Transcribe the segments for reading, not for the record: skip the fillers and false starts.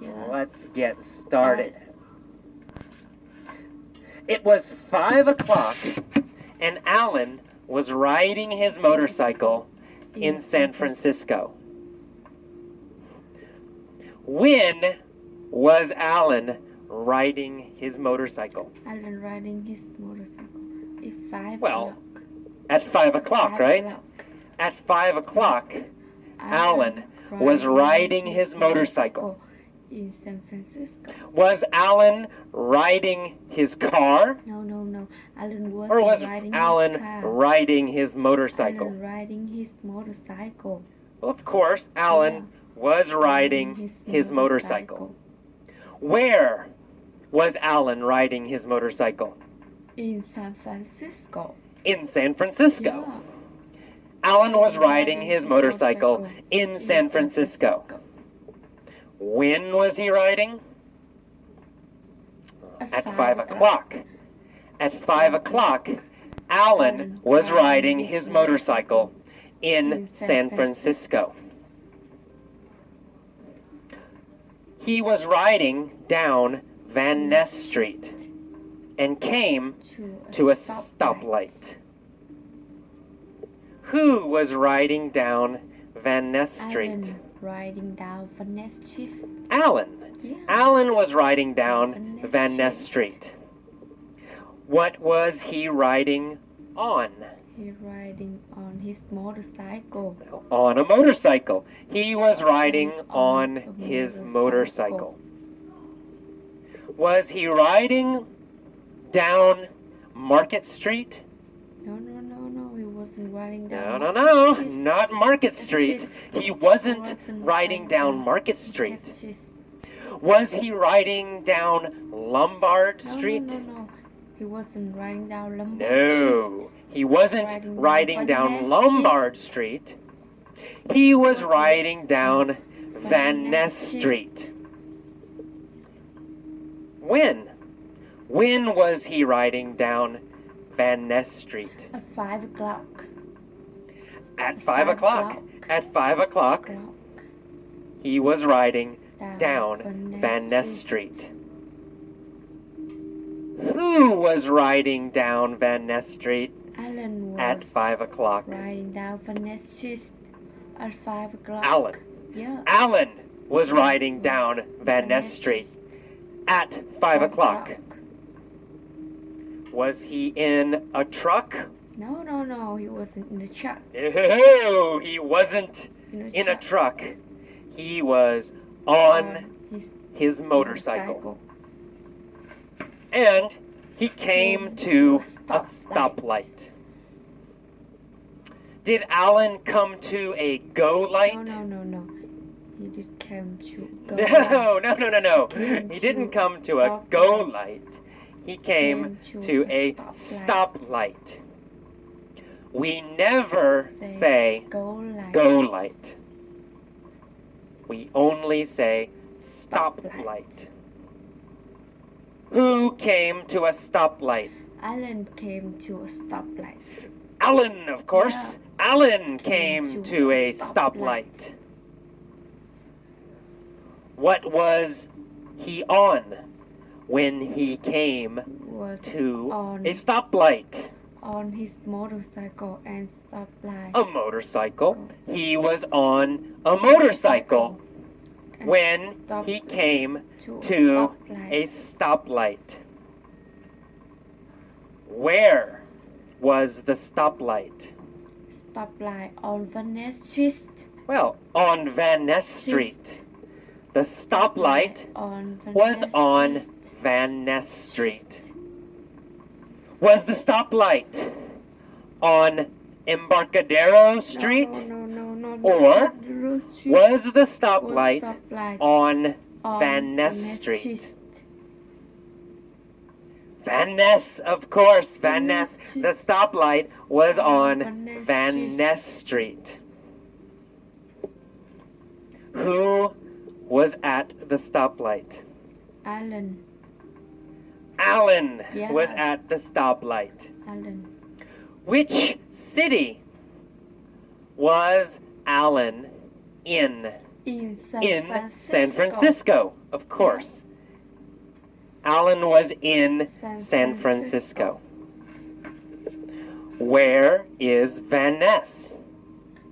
Yeah. Let's get started. It was 5 o'clock, and Alan was riding his motorcycle in San Francisco. When was Alan riding his motorcycle? Alan riding his motorcycle. It's 5 Well, o'clock. At 5 o'clock, right? At 5 o'clock, Alan was riding his motorcycle. In San Francisco. Was Alan riding his car? No. Alan was Or was riding Alan his car. riding his motorcycle? Alan riding his motorcycle. Well, of course, Alan was riding his motorcycle. Where was Alan riding his motorcycle? In San Francisco. In San Francisco. Yeah. Alan was riding his motorcycle in San Francisco. When was he riding? At 5 o'clock. At 5 o'clock, Alan was riding his motorcycle in San Francisco. He was riding down Van Ness Street and came to a stoplight. Who was riding down Van Ness Street? Riding down Van Ness Street. Alan. Yeah. Alan was riding down Van Ness Street. What was he riding on? He riding on his motorcycle. On a motorcycle. He was riding on his motorcycle. Was he riding down Market Street? No. He wasn't riding down. No. Not Market Street. He wasn't riding down Market Street. Was he riding down Lombard Street? No. He wasn't riding down Lombard Street. No, he wasn't riding down Lombard Street. He was riding down Van Ness Street. When? When was he riding down Van Ness Street? At 5 o'clock. At 5 o'clock. At 5 o'clock, he was riding down Van Ness Street. Who was riding down Van Ness Street Alan was at 5 o'clock? riding down Van Ness Street at 5 o'clock. Alan. Yeah. Alan was riding down Van Ness Street at 5 o'clock. Was he in a truck? No. He wasn't in the truck. No, he wasn't in a truck. He was on his motorcycle. And he came to a stoplight. Did Alan come to a go light? No. He did come to go No. He didn't come to a go light. He came to a stoplight. We never say go light. We only say stoplight. Who came to a stoplight? Alan came to a stoplight. Alan, of course. Yeah. Alan came to a stoplight. What was he on when he came to a stoplight? On his motorcycle and stoplight. A motorcycle. He was on a motorcycle when he came to a stoplight. Where was the stoplight? Stoplight on Van Ness Street. Well, on Van Ness Street. The stoplight was on Van Ness Street. Was the stoplight on Embarcadero Street? No. Or was the stoplight on Van Ness Street? Van Ness, of course, Van Ness. The stoplight was on Van Ness Street. Who was at the stoplight? Alan. Alan Yeah. was at the stoplight. Alan. Which city was Alan in? In In San Francisco. of course. Alan was in San Francisco. Where is Van Ness?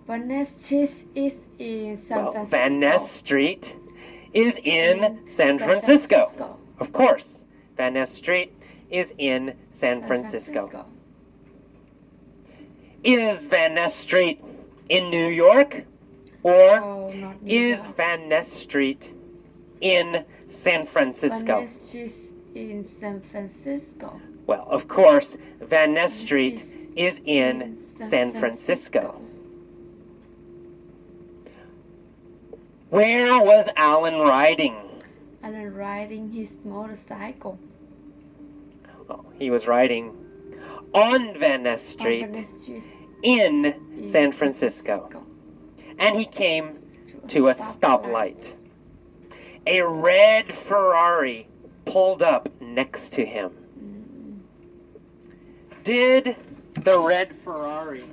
Van Ness Street is in San Francisco. Van Ness Street is in San Francisco. Of course. Van Ness Street is in San Francisco. Is Van Ness Street in New York? Or is Van Ness Street in San Francisco? Van Ness Street in San Francisco. Well, of course, Van Ness Street is in San Francisco. Where was Alan riding? Alan riding his motorcycle. Well, he was riding on Van Ness Street in San Francisco. And he came to a stoplight. A red Ferrari pulled up next to him. Did the red Ferrari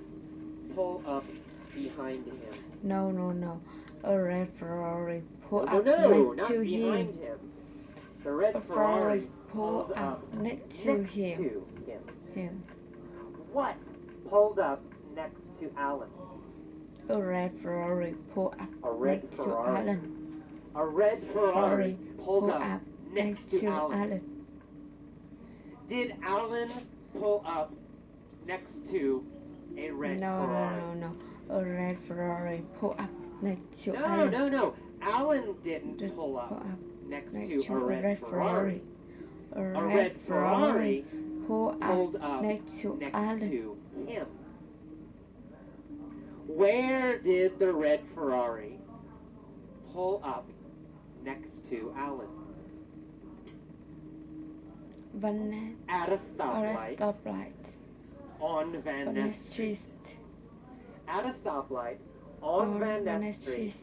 pull up behind him? No. A red Ferrari pulled up not next to behind him. him. The red Ferrari pulled up next to him. What pulled up next to Alan? A red Ferrari pulled up next to Alan. A red Ferrari pulled up next to Alan. Did Alan pull up next to a red Ferrari? No. A red Ferrari pulled up next to Alan. No. Alan didn't pull up next to a red Ferrari. A red Ferrari pulled up up next to Alan. him. Where did the red Ferrari pull up next to Alan? At a stoplight. On Van Ness Street. At a stoplight on Van Ness Street.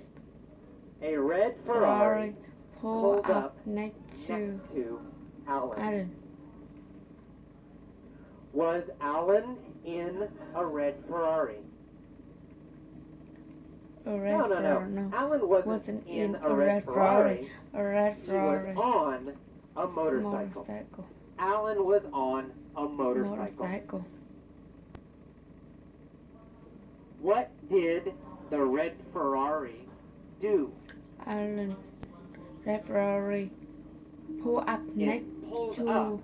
A red Ferrari pulled up next to Alan. Was Alan in a red Ferrari? No. Alan wasn't in a red Ferrari. A red Ferrari. He was on a motorcycle. Alan was on a motorcycle. What did the red Ferrari do? Red Ferrari pull up next pulled to up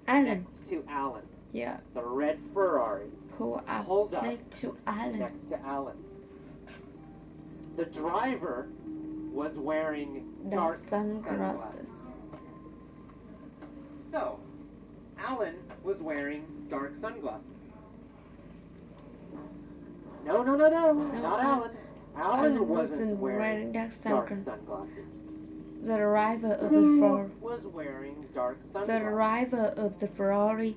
Alan. next to Alan. Yeah. The red Ferrari Pulled pulled up next to Alan. next to Alan. The driver was wearing dark sunglasses. So, Alan was wearing dark sunglasses. No, not Alan. Alan wasn't wearing dark sunglasses. The driver of Who was wearing dark sunglasses? The driver of the Ferrari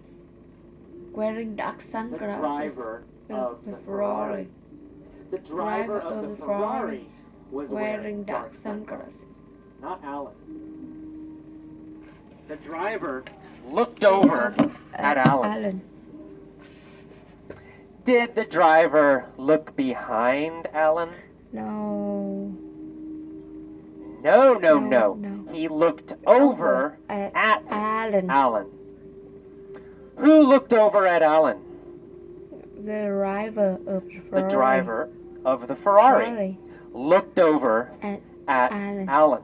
wearing dark sunglasses. The driver of the Ferrari. The driver of the Ferrari was wearing dark sunglasses. Not Alan. The driver looked over at Alan. Did the driver look behind Alan? No. No. He looked over at Alan. Who looked over at Alan? The driver of the Ferrari. The driver of the Ferrari looked over at Alan.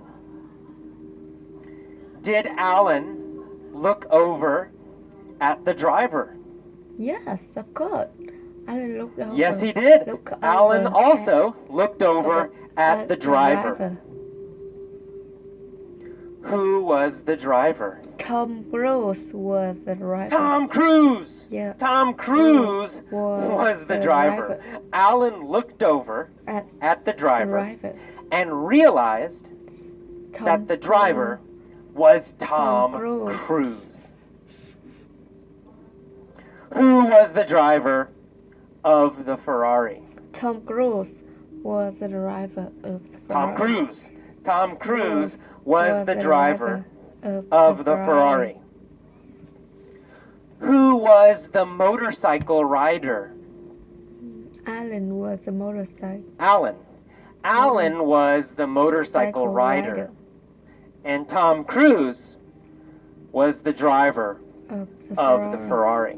Did Alan look over at the driver? Yes, of course. Alan looked over. Yes, he did. Alan also looked over at the driver. Who was the driver? Tom Cruise was the driver. Tom Cruise! Yeah. Tom Cruise was the driver. Alan looked over at the driver and realized that the driver was Tom Cruise. Who was the driver of the Ferrari? Tom Cruise was the driver of the Ferrari. Tom Cruise was the driver of the Ferrari. Who was the motorcycle rider? Alan was the motorcycle. Alan was the motorcycle rider. And Tom Cruise was the driver of of the Ferrari.